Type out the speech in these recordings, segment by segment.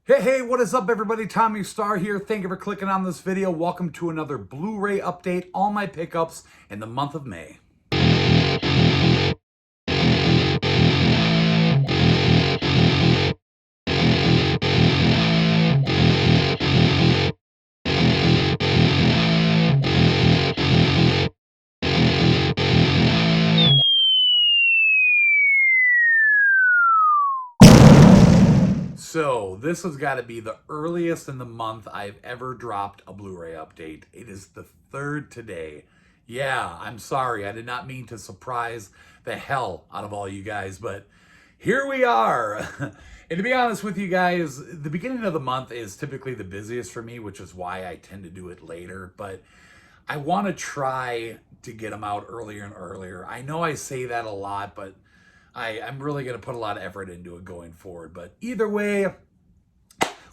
Hey, what is up everybody? Tommy Star here. Thank you for clicking on this video. Welcome to another Blu Ray update, all my pickups in the month of May. So this has got to be the earliest in the month I've ever dropped a Blu Ray update. It is the 3rd today. Yeah, I'm sorry. I did not mean to surprise the hell out of all you guys, but here we are. And to be honest with you guys, the beginning of the month is typically the busiest for me, which is why I tend to do it later. But I want to try to get them out earlier and earlier. I know I say that a lot, but I'm really going to put a lot of effort into it going forward. But either way,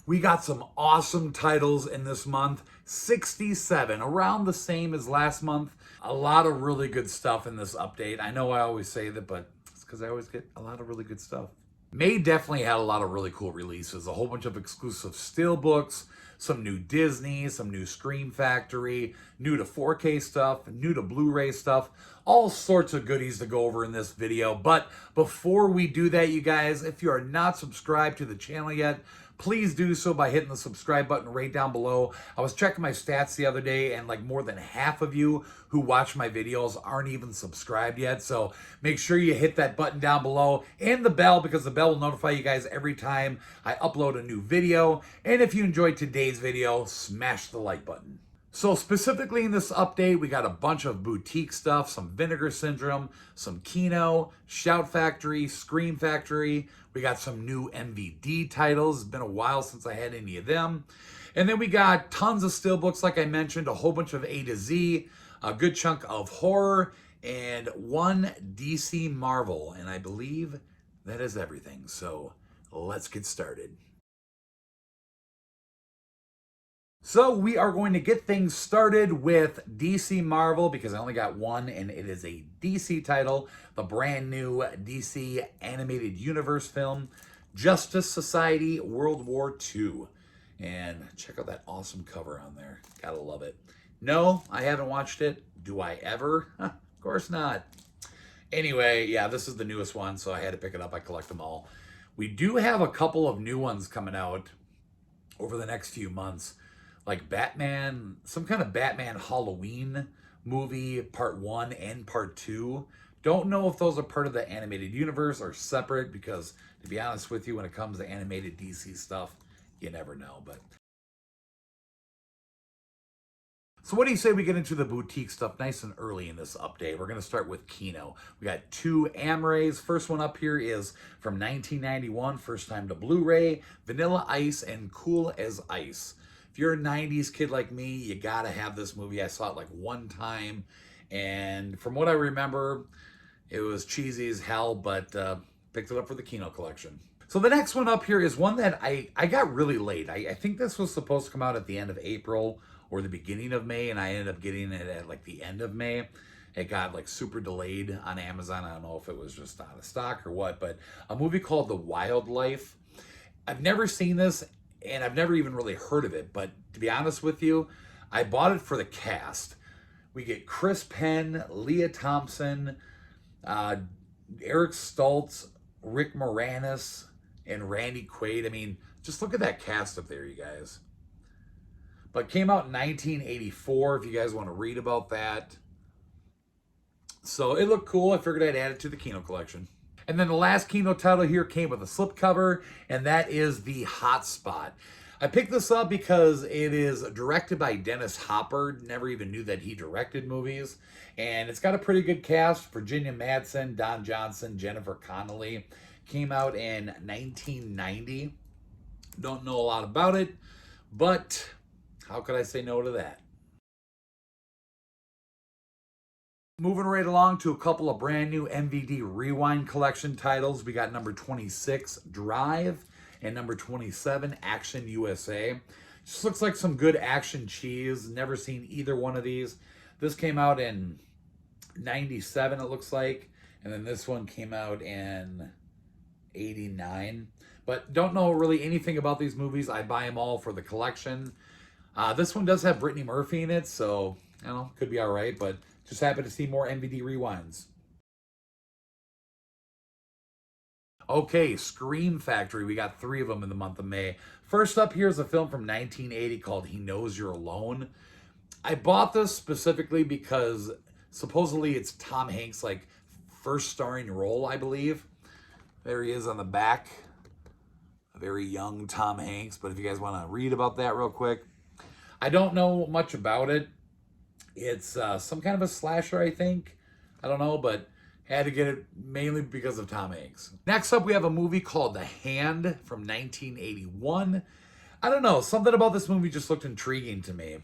we got some awesome titles in this month. 67, around the same as last month. A lot of really good stuff in this update. I know I always say that, but it's because I always get a lot of really good stuff. May definitely had a lot of really cool releases. A whole bunch of exclusive Stillbooks, some new Disney, some new Scream Factory, new to 4K stuff, new to Blu-ray stuff, all sorts of goodies to go over in this video. But before we do that, you guys, if you are not subscribed to the channel yet, please do so by hitting the subscribe button right down below. I was checking my stats the other day, and like more than half of you who watch my videos aren't even subscribed yet. So make sure you hit that button down below and the bell, because the bell will notify you guys every time I upload a new video. And if you enjoyed today's video, smash the like button. So specifically in this update, we got a bunch of boutique stuff, some Vinegar Syndrome, some Kino, Shout Factory, Scream Factory. We got some new MVD titles. It's been a while since I had any of them. And then we got tons of Stillbooks, like I mentioned, a whole bunch of A to Z, a good chunk of horror, and one DC Marvel. And I believe that is everything. So let's get started. So we are going to get things started with DC Marvel, because I only got one, and it is a DC title, the brand new DC Animated Universe film, Justice Society World War II. And check out that awesome cover on there. Gotta love it. No, I haven't watched it. Do I ever? Of course not. Anyway, yeah, this is the newest one, so I had to pick it up. I collect them all. We do have a couple of new ones coming out over the next few months, like Batman, some kind of Batman Halloween movie, part 1 and part 2. Don't know if those are part of the animated universe or separate, because to be honest with you, when it comes to animated DC stuff, you never know. But so what do you say we get into the boutique stuff nice and early in this update? We're going to start with Kino. We got 2 Amrays. First one up here is from 1991, first time to Blu-ray, Vanilla Ice and Cool as Ice. If you're a 90s kid like me, you gotta have this movie. I saw it like one time, and from what I remember, it was cheesy as hell, but picked it up for the Kino Collection. So the next one up here is one that I got really late. I think this was supposed to come out at the end of April or the beginning of May, and I ended up getting it at like the end of May. It got like super delayed on Amazon. I don't know if it was just out of stock or what, but a movie called The Wildlife. I've never seen this, and I've never even really heard of it, but to be honest with you, I bought it for the cast. We get Chris Penn, Leah Thompson, Eric Stoltz, Rick Moranis, and Randy Quaid. I mean, just look at that cast up there, you guys. But came out in 1984, if you guys want to read about that. So it looked cool. I figured I'd add it to the Kino Collection. And then the last Kino title here came with a slipcover, and that is The Hot Spot. I picked this up because it is directed by Dennis Hopper. Never even knew that he directed movies. And it's got a pretty good cast. Virginia Madsen, Don Johnson, Jennifer Connelly. Came out in 1990. Don't know a lot about it, but how could I say no to that? Moving right along to a couple of brand new MVD Rewind collection titles. We got number 26, Drive, and number 27, Action USA. Just looks like some good action cheese. Never seen either one of these. This came out in 97, it looks like. And then this one came out in 89. but don't know really anything about these movies. I buy them all for the collection. This one does have Brittany Murphy in it, so I don't know, could be all right, but just happy to see more MVD Rewinds. Okay, Scream Factory. We got 3 of them in the month of May. First up here is a film from 1980 called He Knows You're Alone. I bought this specifically because supposedly it's Tom Hanks' like first starring role, I believe. There he is on the back. A very young Tom Hanks, but if you guys want to read about that real quick. I don't know much about it. It's some kind of a slasher, I think. I don't know, but had to get it mainly because of Tom Hanks. Next up, we have a movie called The Hand from 1981. I don't know, something about this movie just looked intriguing to me.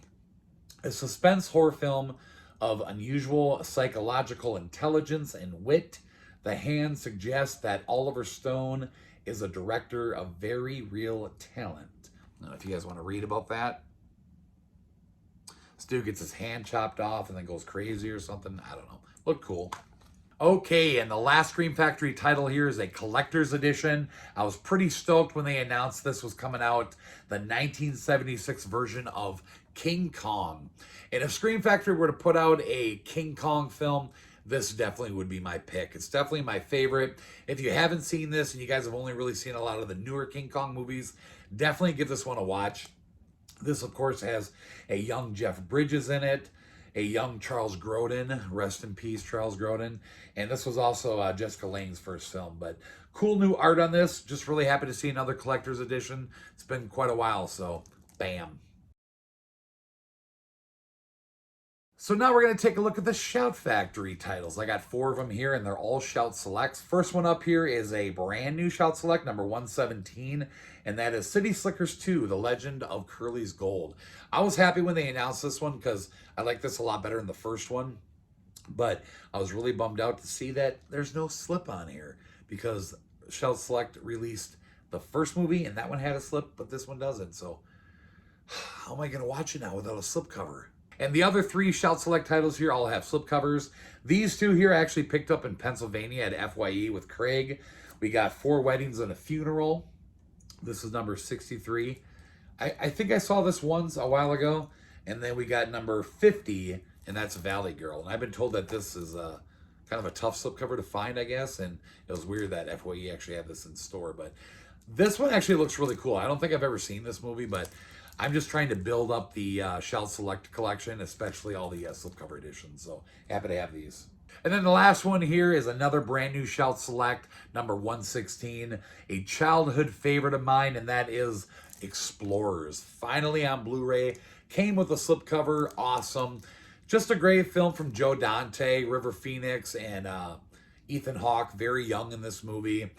A suspense horror film of unusual psychological intelligence and wit. The Hand suggests that Oliver Stone is a director of very real talent. I don't know if you guys want to read about that. This dude gets his hand chopped off and then goes crazy or something. I don't know. Looked cool. Okay, and the last Scream Factory title here is a collector's edition. I was pretty stoked when they announced this was coming out, the 1976 version of King Kong. And if Scream Factory were to put out a King Kong film, this definitely would be my pick. It's definitely my favorite. If you haven't seen this and you guys have only really seen a lot of the newer King Kong movies, definitely give this one a watch. This, of course, has a young Jeff Bridges in it, a young Charles Grodin, rest in peace, Charles Grodin. And this was also Jessica Lange's first film. But cool new art on this. Just really happy to see another collector's edition. It's been quite a while, so bam. So now we're going to take a look at the Shout Factory titles. I got 4 of them here, and they're all Shout Selects. First one up here is a brand new Shout Select, number 117, and that is City Slickers 2, The Legend of Curly's Gold. I was happy when they announced this one because I like this a lot better than the first one, but I was really bummed out to see that there's no slip on here because Shout Select released the first movie, and that one had a slip, but this one doesn't. So how am I going to watch it now without a slip cover? And the other 3 Shout Select titles here all have slipcovers. These 2 here I actually picked up in Pennsylvania at FYE with Craig. We got 4 Weddings and a Funeral. This is number 63. I think I saw this once a while ago. And then we got number 50, and that's Valley Girl. And I've been told that this is kind of a tough slipcover to find, I guess. And it was weird that FYE actually had this in store. But this one actually looks really cool. I don't think I've ever seen this movie, but I'm just trying to build up the Shout Select collection, especially all the slipcover editions. So happy to have these. And then the last one here is another brand new Shout Select, number 116, a childhood favorite of mine, and that is Explorers. Finally on Blu Ray, came with a slipcover, awesome. Just a great film from Joe Dante, River Phoenix, and Ethan Hawke, very young in this movie.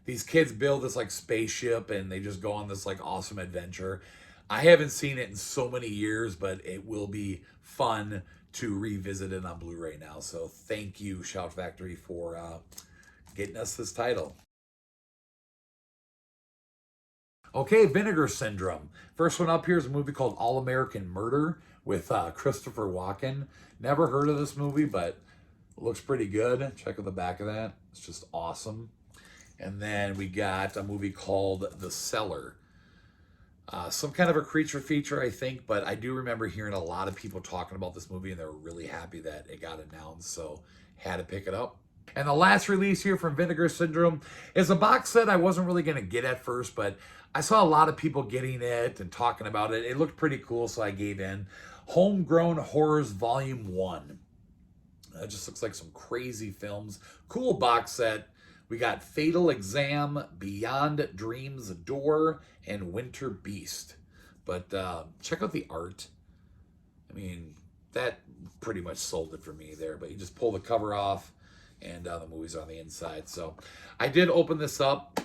These kids build this like spaceship and they just go on this like awesome adventure. I haven't seen it in so many years, but it will be fun to revisit it on Blu Ray now. So thank you, Shout Factory, for getting us this title. Okay, Vinegar Syndrome. First one up here is a movie called All American Murder with Christopher Walken. Never heard of this movie, but it looks pretty good. Check out the back of that. It's just awesome. And then we got a movie called The Cellar. Some kind of a creature feature, I think, but I do remember hearing a lot of people talking about this movie, and they were really happy that it got announced, so had to pick it up. And the last release here from Vinegar Syndrome is a box set I wasn't really going to get at first, but I saw a lot of people getting it and talking about it. It looked pretty cool, so I gave in. Homegrown Horrors Volume 1. It just looks like some crazy films. Cool box set. We got Fatal Exam, Beyond Dreams Door, and Winter Beast. But check out the art. I mean, that pretty much sold it for me there. But you just pull the cover off, and the movies are on the inside. So I did open this up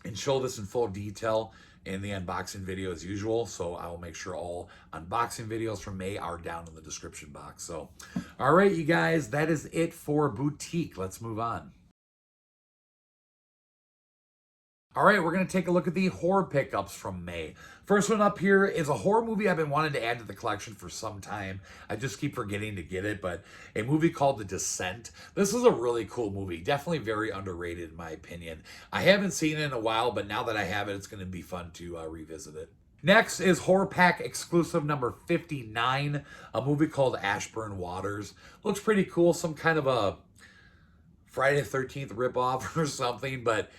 and show this in full detail in the unboxing video as usual. So I will make sure all unboxing videos from May are down in the description box. So, all right, you guys, that is it for Boutique. Let's move on. All right, we're going to take a look at the horror pickups from May. First one up here is a horror movie I've been wanting to add to the collection for some time. I just keep forgetting to get it, but a movie called The Descent. This is a really cool movie. Definitely very underrated in my opinion. I haven't seen it in a while, but now that I have it, it's going to be fun to revisit it. Next is Horror Pack exclusive number 59, a movie called Ashburn Waters. Looks pretty cool, some kind of a Friday the 13th ripoff or something, but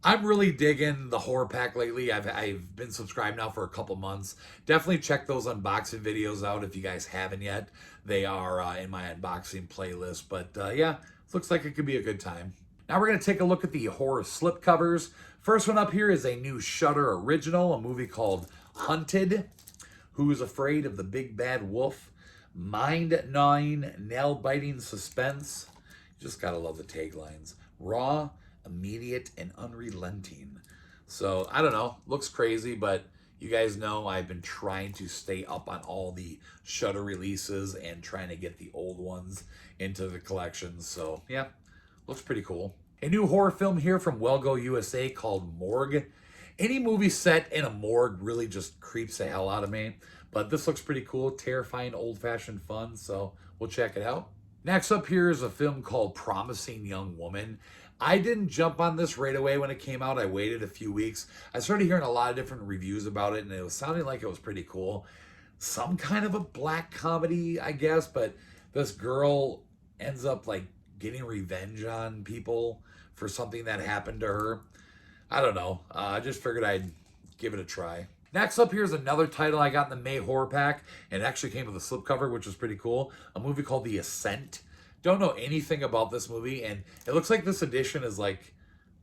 I'm really digging the horror pack lately. I've been subscribed now for a couple months. Definitely check those unboxing videos out if you guys haven't yet. They are in my unboxing playlist. But yeah, looks like it could be a good time. Now we're going to take a look at the horror slipcovers. First one up here is a new Shudder original, a movie called Hunted. Who's Afraid of the Big Bad Wolf? Mind-gnawing, nail-biting suspense. Just gotta love the taglines. Raw, immediate, and unrelenting. So I don't know, looks crazy, but you guys know I've been trying to stay up on all the Shudder releases and trying to get the old ones into the collection. So yeah, looks pretty cool. A new horror film here from Well Go USA called Morgue. Any movie set in a morgue really just creeps the hell out of me, but this looks pretty cool, terrifying, old-fashioned fun, so we'll check it out. Next up here is a film called Promising Young Woman. I didn't jump on this right away when it came out. I waited a few weeks. I started hearing a lot of different reviews about it, and it was sounding like it was pretty cool. Some kind of a black comedy, I guess, but this girl ends up like getting revenge on people for something that happened to her. I don't know. I just figured I'd give it a try. Next up here is another title I got in the May horror pack, and it actually came with a slipcover, which was pretty cool. A movie called The Ascent. Don't know anything about this movie, and it looks like this edition is like,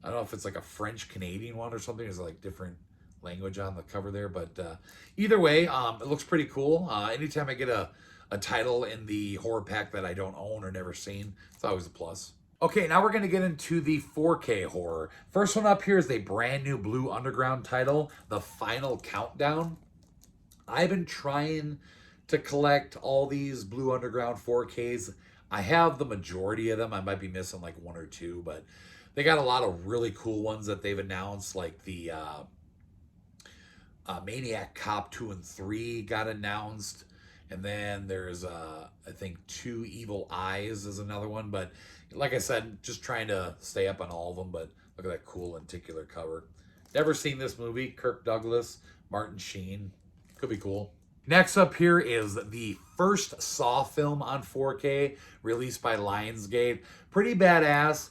I don't know if it's like a French-Canadian one or something. There's like different language on the cover there, but either way, it looks pretty cool. Anytime I get a title in the horror pack that I don't own or never seen, it's always a plus. Okay, now we're going to get into the 4K horror. First one up here is a brand new Blue Underground title, The Final Countdown. I've been trying to collect all these Blue Underground 4Ks. I have the majority of them. I might be missing like one or two, but they got a lot of really cool ones that they've announced, like the Maniac Cop 2 and 3 got announced. And then there's, I think, 2 Evil Eyes is another one. But like I said, just trying to stay up on all of them. But look at that cool lenticular cover. Never seen this movie. Kirk Douglas, Martin Sheen. Could be cool. Next up here is the first Saw film on 4K, released by Lionsgate. Pretty badass.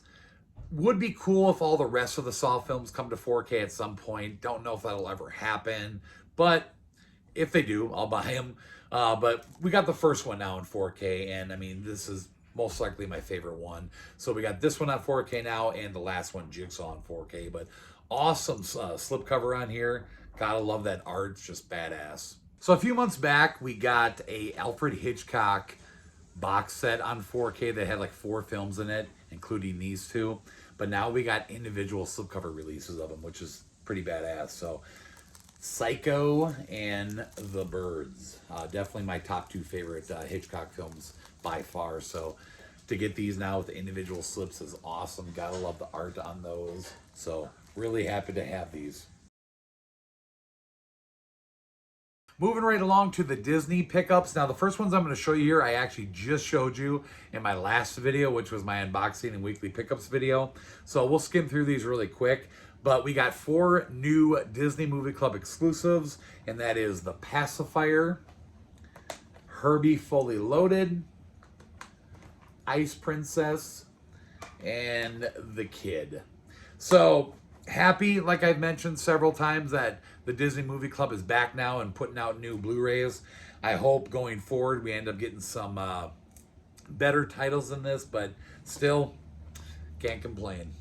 Would be cool if all the rest of the Saw films come to 4K at some point. Don't know if that'll ever happen. But if they do, I'll buy them. But we got the first one now in 4K, and I mean, this is most likely my favorite one. So we got this one on 4K now, and the last one, Jigsaw, on 4K. But awesome slipcover on here. Gotta love that art. It's just badass. So a few months back, we got a Alfred Hitchcock box set on 4K that had like 4 films in it, including these 2. But now we got individual slipcover releases of them, which is pretty badass. So Psycho and The Birds. Definitely my top 2 favorite Hitchcock films by far. So to get these now with the individual slips is awesome. Gotta love the art on those. So really happy to have these. Moving right along to the Disney pickups. Now the first ones I'm going to show you here, I actually just showed you in my last video, which was my unboxing and weekly pickups video. So we'll skim through these really quick. But we got 4 new Disney Movie Club exclusives, and that is The Pacifier, Herbie Fully Loaded, Ice Princess, and The Kid. So happy, like I've mentioned several times, that the Disney Movie Club is back now and putting out new Blu-rays. I hope going forward we end up getting some better titles than this, but still can't complain.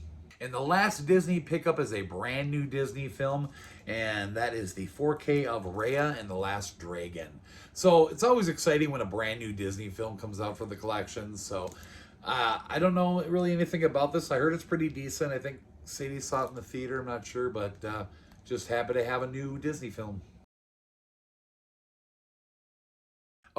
And the last Disney pickup is a brand new Disney film, and that is the 4K of Raya and the Last Dragon. So it's always exciting when a brand new Disney film comes out for the collection. So I don't know really anything about this. I heard it's pretty decent. I think Sadie saw it in the theater. I'm not sure, but just happy to have a new Disney film.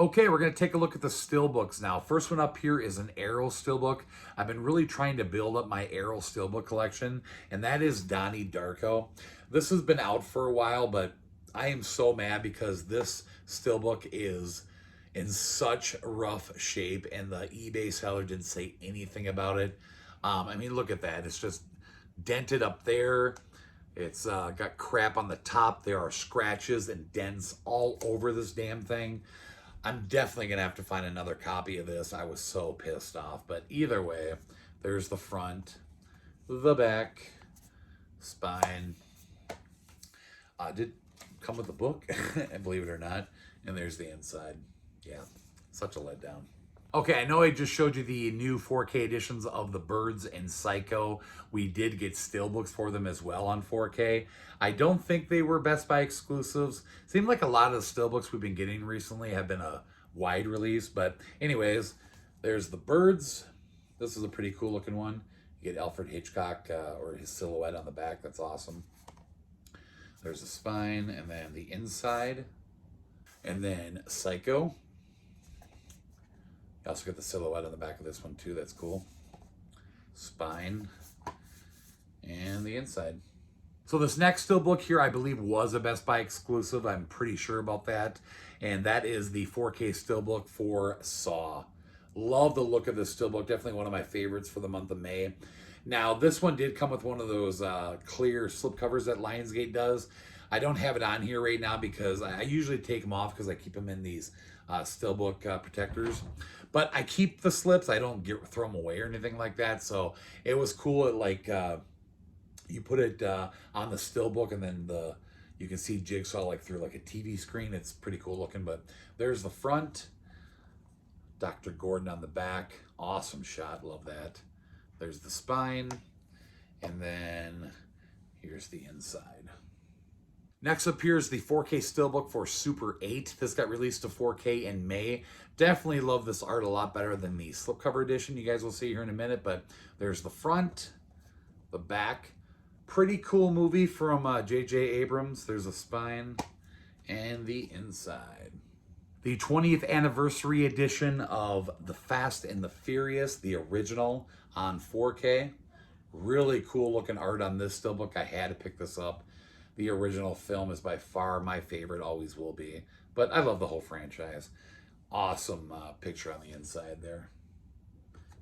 Okay, we're going to take a look at the Stillbooks now. First one up here is an Arrow Stillbook. I've been really trying to build up my Arrow Stillbook collection, and that is Donnie Darko. This has been out for a while, but I am so mad because this Stillbook is in such rough shape, and the eBay seller didn't say anything about it. I mean, look at that. It's just dented up there. It's got crap on the top. There are scratches and dents all over this damn thing. I'm definitely going to have to find another copy of this. I was so pissed off. But either way, there's the front, the back, spine. Did come with the book, and believe it or not. And there's the inside. Yeah, such a letdown. Okay, I know I just showed you the new 4K editions of The Birds and Psycho. We did get Stillbooks for them as well on 4K. I don't think they were Best Buy exclusives. Seemed like a lot of the Stillbooks we've been getting recently have been a wide release. But anyways, there's The Birds. This is a pretty cool looking one. You get Alfred Hitchcock or his silhouette on the back. That's awesome. There's the spine and then the inside. And then Psycho. You also get the silhouette on the back of this one too. That's cool. Spine and the inside. So this next Stillbook here, I believe, was a Best Buy exclusive. I'm pretty sure about that. And that is the 4K Stillbook for Saw. Love the look of this Stillbook. Definitely one of my favorites for the month of May. Now, this one did come with one of those clear slipcovers that Lionsgate does. I don't have it on here right now because I usually take them off because I keep them in these Stillbook protectors. But I keep the slips. I don't throw them away or anything like that. So it was cool. It like you put it on the Stillbook, and then you can see Jigsaw like through like a TV screen. It's pretty cool looking. But there's the front. Dr. Gordon on the back. Awesome shot. Love that. There's the spine. And then here's the inside. Next up here is the 4K Stillbook for Super 8. This got released to 4K in May. Definitely love this art a lot better than the slipcover edition you guys will see here in a minute. But there's the front, the back. Pretty cool movie from J.J. Abrams. There's a spine and the inside. The 20th anniversary edition of The Fast and the Furious, the original on 4K. Really cool looking art on this Stillbook. I had to pick this up. The original film is by far my favorite, always will be. But I love the whole franchise. Awesome picture on the inside there.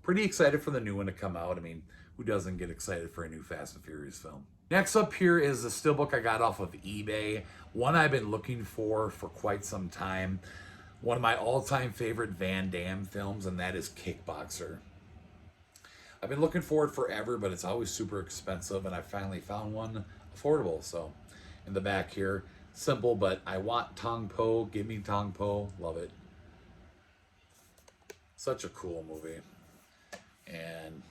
Pretty excited for the new one to come out. I mean, who doesn't get excited for a new Fast and Furious film? Next up here is the Stillbook I got off of eBay. One I've been looking for quite some time. One of my all-time favorite Van Damme films, and that is Kickboxer. I've been looking for it forever, but it's always super expensive, and I finally found one affordable. So in the back here, simple, but I want Tong Po. Give me Tong Po. Love it. Such a cool movie. And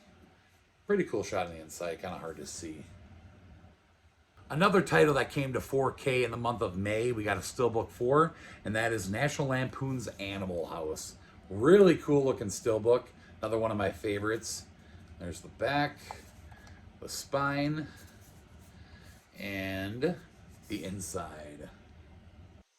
pretty cool shot on the inside. Kind of hard to see. Another title that came to 4K in the month of May, we got a Stillbook for, and that is National Lampoon's Animal House. Really cool looking Stillbook. Another one of my favorites. There's the back, the spine, and the inside.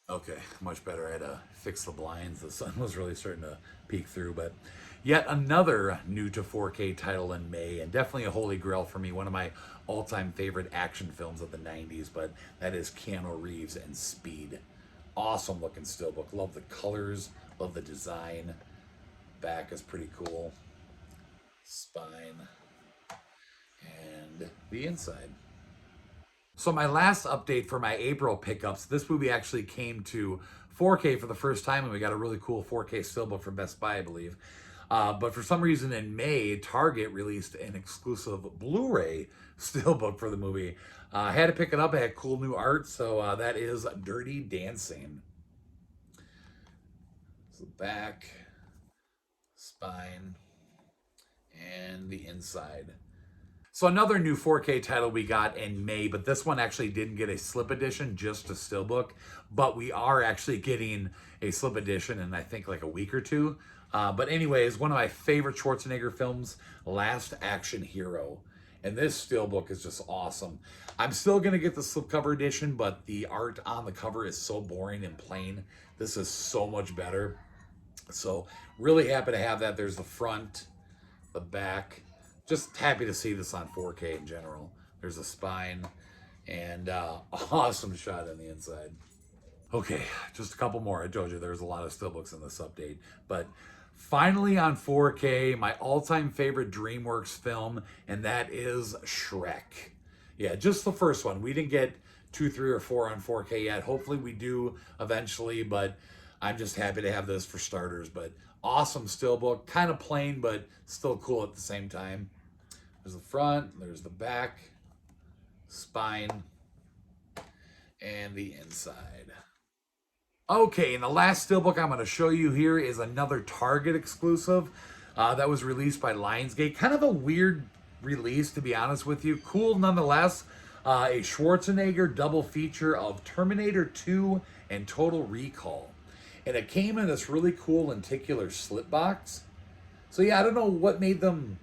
Okay, much better. I had to fix the blinds. The sun was really starting to peek through, but yet another new to 4K title in May, and definitely a holy grail for me. One of my all-time favorite action films of the 90s, but that is Keanu Reeves and Speed. Awesome looking Stillbook. Love the colors, love the design. Back is pretty cool. Spine and the inside. So my last update for my April pickups, this movie actually came to 4K for the first time, and we got a really cool 4K Stillbook from Best Buy, I believe. But for some reason in May, Target released an exclusive Blu Ray Stillbook for the movie. I had to pick it up. It had cool new art, so that is Dirty Dancing. So back, spine, and the inside. So another new 4K title we got in May, but this one actually didn't get a slip edition, just a Stillbook. But we are actually getting a slip edition in, I think, like a week or two. But anyways, one of my favorite Schwarzenegger films, Last Action Hero. And this Stillbook is just awesome. I'm still going to get the slipcover edition, but the art on the cover is so boring and plain. This is so much better. So really happy to have that. There's the front, the back. Just happy to see this on 4K in general. There's a spine and awesome shot on the inside. Okay, just a couple more. I told you there's a lot of Stillbooks in this update. But finally on 4K, my all-time favorite DreamWorks film, and that is Shrek. Yeah, just the first one. We didn't get 2, 3, or 4 on 4K yet. Hopefully we do eventually, but I'm just happy to have this for starters. But awesome Stillbook. Kind of plain, but still cool at the same time. There's the front, there's the back, spine, and the inside. Okay, and the last Stillbook I'm going to show you here is another Target exclusive that was released by Lionsgate. Kind of a weird release, to be honest with you. Cool nonetheless. A Schwarzenegger double feature of Terminator 2 and Total Recall. And it came in this really cool lenticular slip box. So yeah, I don't know what made them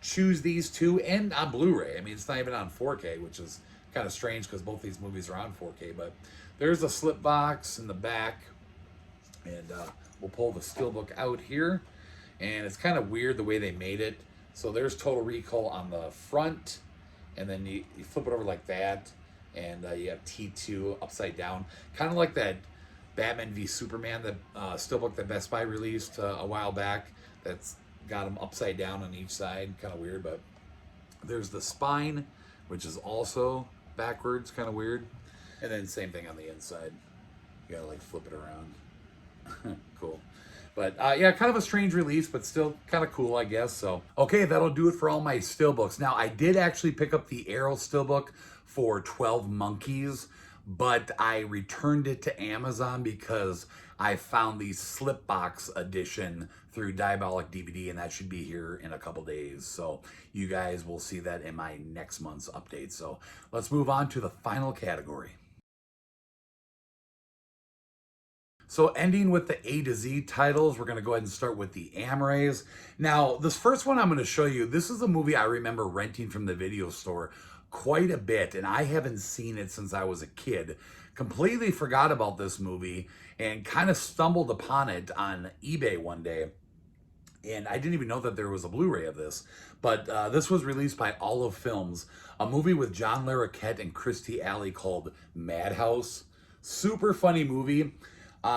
choose these two, and on Blu Ray. I mean, it's not even on 4K, which is kind of strange because both these movies are on 4K, but there's a slip box in the back, and we'll pull the Stillbook out here, and it's kind of weird the way they made it. So there's Total Recall on the front, and then you flip it over like that, and you have T2 upside down, kind of like that Batman v Superman, the Stillbook that Best Buy released a while back. That's got them upside down on each side, kind of weird. But there's the spine, which is also backwards, kind of weird. And then same thing on the inside. You gotta like flip it around. Cool. But yeah, kind of a strange release, but still kind of cool, I guess. So, okay, that'll do it for all my Stillbooks. Now, I did actually pick up the Arrow Stillbook for 12 Monkeys, but I returned it to Amazon because I found the Slipbox edition through Diabolic DVD, and that should be here in a couple days. So you guys will see that in my next month's update. So let's move on to the final category. So ending with the A to Z titles, we're going to go ahead and start with the Amrays. Now, this first one I'm going to show you, this is a movie I remember renting from the video store quite a bit, and I haven't seen it since I was a kid. Completely forgot about this movie and kind of stumbled upon it on eBay one day. And I didn't even know that there was a Blu Ray of this. But this was released by Olive Films, a movie with John Larroquette and Kirstie Alley called Madhouse. Super funny movie.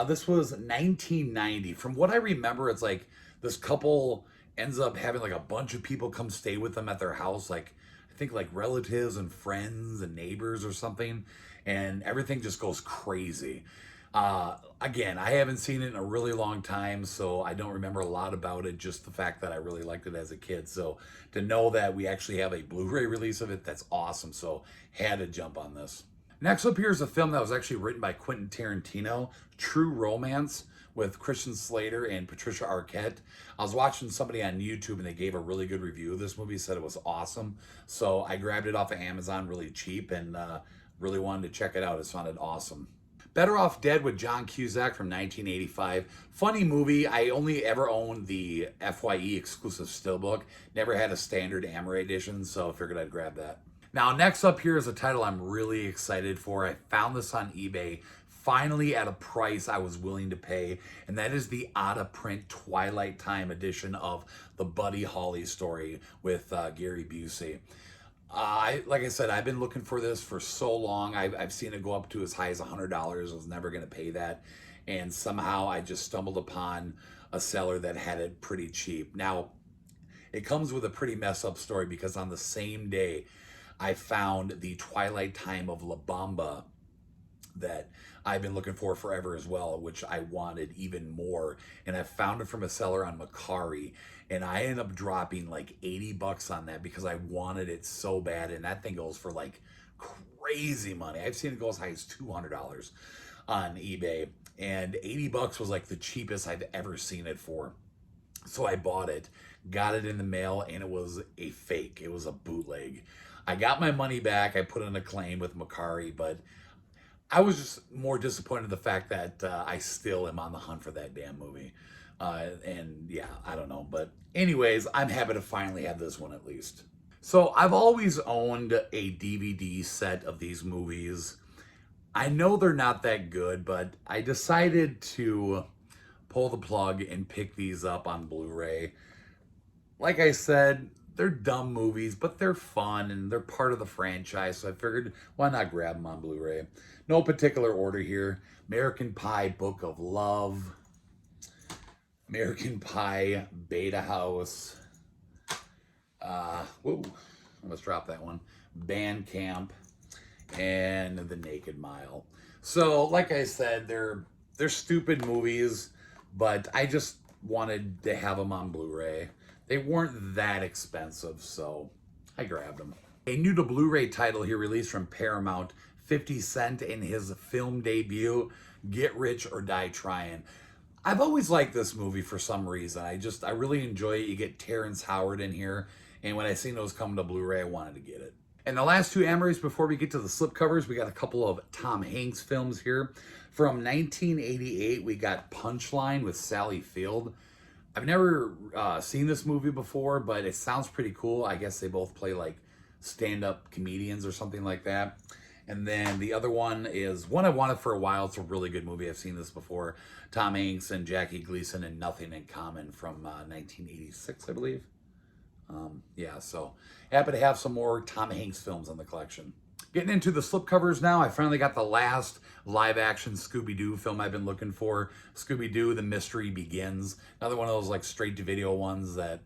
This was 1990. From what I remember, it's like this couple ends up having like a bunch of people come stay with them at their house. Like, I think like relatives and friends and neighbors or something. And everything just goes crazy. Again, I haven't seen it in a really long time, so I don't remember a lot about it, just the fact that I really liked it as a kid. So to know that we actually have a Blu-ray release of it, that's awesome. So had to jump on this. Next up here is a film that was actually written by Quentin Tarantino, True Romance, with Christian Slater and Patricia Arquette. I was watching somebody on YouTube and they gave a really good review of this movie, said it was awesome. So I grabbed it off of Amazon really cheap and really wanted to check it out. It sounded awesome. Better Off Dead with John Cusack from 1985. Funny movie. I only ever owned the FYE exclusive Stillbook. Never had a standard Amaray edition, so I figured I'd grab that. Now, next up here is a title I'm really excited for. I found this on eBay, finally at a price I was willing to pay, and that is the out-of-print Twilight Time edition of the Buddy Holly story with Gary Busey. Like I said, I've been looking for this for so long. I've seen it go up to as high as $100. I was never going to pay that. And somehow I just stumbled upon a seller that had it pretty cheap. Now, it comes with a pretty mess up story because on the same day, I found the Twilight Time of La Bamba that I've been looking for forever as well, which I wanted even more. And I found it from a seller on Macari, and I ended up dropping like $80 on that because I wanted it so bad. And that thing goes for like crazy money. I've seen it go as high as $200 on eBay, and $80 was like the cheapest I've ever seen it for. So I bought it, got it in the mail, and it was a fake. It was a bootleg. I got my money back. I put in a claim with Macari, but I was just more disappointed in the fact that I still am on the hunt for that damn movie. And yeah, I don't know. But anyways, I'm happy to finally have this one at least. So I've always owned a DVD set of these movies. I know they're not that good, but I decided to pull the plug and pick these up on Blu-ray. Like I said, they're dumb movies, but they're fun and they're part of the franchise. So I figured, why not grab them on Blu-ray? No particular order here. American Pie Book of Love, American Pie Beta House, whoa, almost dropped that one, Band Camp, and The Naked Mile. So, like I said, they're stupid movies, but I just wanted to have them on Blu-ray. They weren't that expensive, so I grabbed them. A new to Blu-ray title here released from Paramount, 50 Cent in his film debut, Get Rich or Die Tryin'. I've always liked this movie for some reason. I really enjoy it. You get Terrence Howard in here, and when I seen those come to Blu-ray, I wanted to get it. And the last two Amories before we get to the slipcovers, we got a couple of Tom Hanks films here. From 1988, we got Punchline with Sally Field. I've never seen this movie before, but it sounds pretty cool. I guess they both play like stand-up comedians or something like that. And then the other one is one I wanted for a while. It's a really good movie. I've seen this before. Tom Hanks and Jackie Gleason in Nothing in Common from 1986, I believe. Yeah, so happy to have some more Tom Hanks films in the collection. Getting into the slipcovers now, I finally got the last live-action Scooby-Doo film I've been looking for. Scooby-Doo, The Mystery Begins. Another one of those like straight-to-video ones that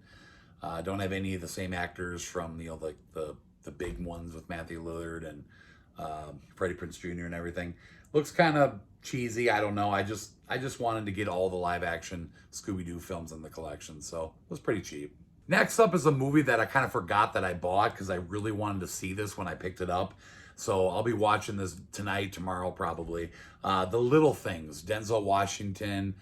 don't have any of the same actors from, you know, like the big ones with Matthew Lillard and Freddie Prinze Jr. and everything. Looks kind of cheesy. I don't know. I just wanted to get all the live-action Scooby-Doo films in the collection, so it was pretty cheap. Next up is a movie that I kind of forgot that I bought because I really wanted to see this when I picked it up. So I'll be watching this tonight, tomorrow probably. The Little Things, Denzel Washington,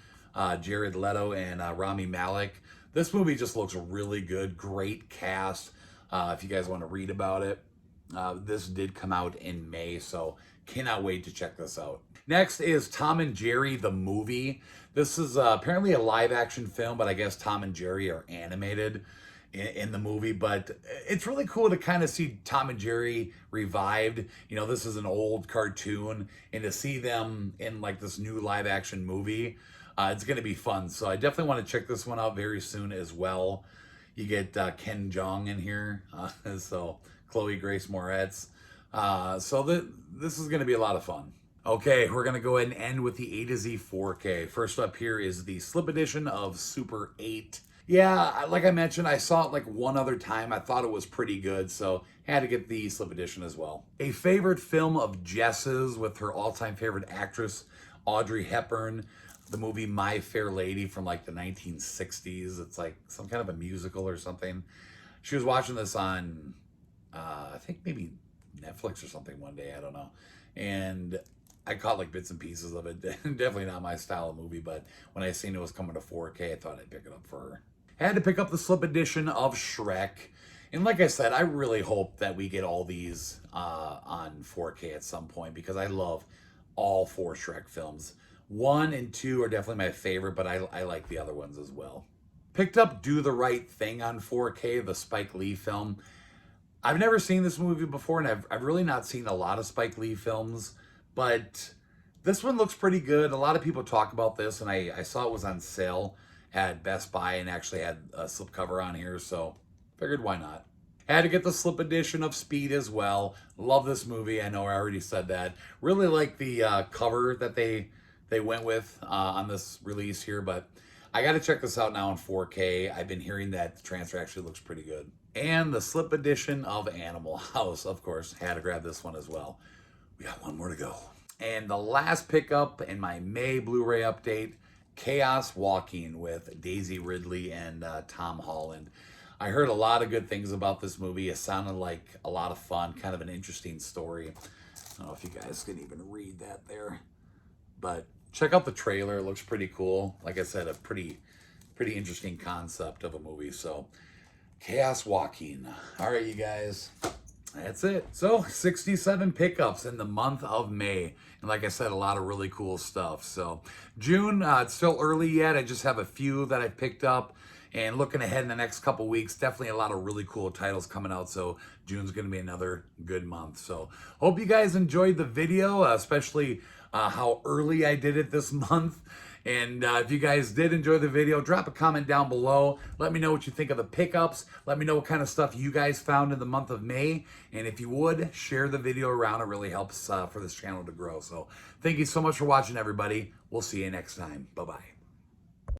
Jared Leto, and Rami Malek. This movie just looks really good. Great cast. If you guys want to read about it. This did come out in May, so cannot wait to check this out. Next is Tom and Jerry, the movie. This is apparently a live action film, but I guess Tom and Jerry are animated in the movie. But it's really cool to kind of see Tom and Jerry revived. You know, this is an old cartoon, and to see them in like this new live action movie, it's going to be fun. So I definitely want to check this one out very soon as well. You get Ken Jeong in here, so Chloe Grace Moretz. So this is going to be a lot of fun. Okay, we're going to go ahead and end with the A to Z 4K. First up here is the slip edition of Super 8. Yeah, like I mentioned, I saw it like one other time. I thought it was pretty good, so had to get the slip edition as well. A favorite film of Jess's with her all-time favorite actress, Audrey Hepburn. The movie My Fair Lady from like the 1960s. It's like some kind of a musical or something. She was watching this on, I think maybe Netflix or something one day. I don't know. And I caught like bits and pieces of it. Definitely not my style of movie, but when I seen it was coming to 4K, I thought I'd pick it up for her. Had to pick up the slip edition of Shrek. And like I said, I really hope that we get all these on 4K at some point because I love all 4 Shrek films. 1 and 2 are definitely my favorite, but I like the other ones as well. Picked up Do the Right Thing on 4K, the Spike Lee film. I've never seen this movie before, and I've really not seen a lot of Spike Lee films, but this one looks pretty good. A lot of people talk about this, and I saw it was on sale at Best Buy and actually had a slipcover on here, so figured why not. Had to get the slip edition of Speed as well. Love this movie. I know I already said that. Really like the cover that they went with on this release here, but I got to check this out now in 4K. I've been hearing that the transfer actually looks pretty good. And the slip edition of Animal House, of course, had to grab this one as well. We got one more to go. And the last pickup in my May Blu-ray update, Chaos Walking with Daisy Ridley and Tom Holland. I heard a lot of good things about this movie. It sounded like a lot of fun, kind of an interesting story. I don't know if you guys can even read that there, but check out the trailer. It looks pretty cool. Like I said, a pretty interesting concept of a movie. So Chaos Walking. All right, you guys, that's it. So 67 pickups in the month of May. And like I said, a lot of really cool stuff. So June, it's still early yet. I just have a few that I picked up. And looking ahead in the next couple weeks, definitely a lot of really cool titles coming out. So June's going to be another good month. So hope you guys enjoyed the video, especially how early I did it this month. And if you guys did enjoy the video, drop a comment down below. Let me know what you think of the pickups. Let me know what kind of stuff you guys found in the month of May. And if you would, share the video around. It really helps for this channel to grow. So thank you so much for watching, everybody. We'll see you next time. Bye-bye.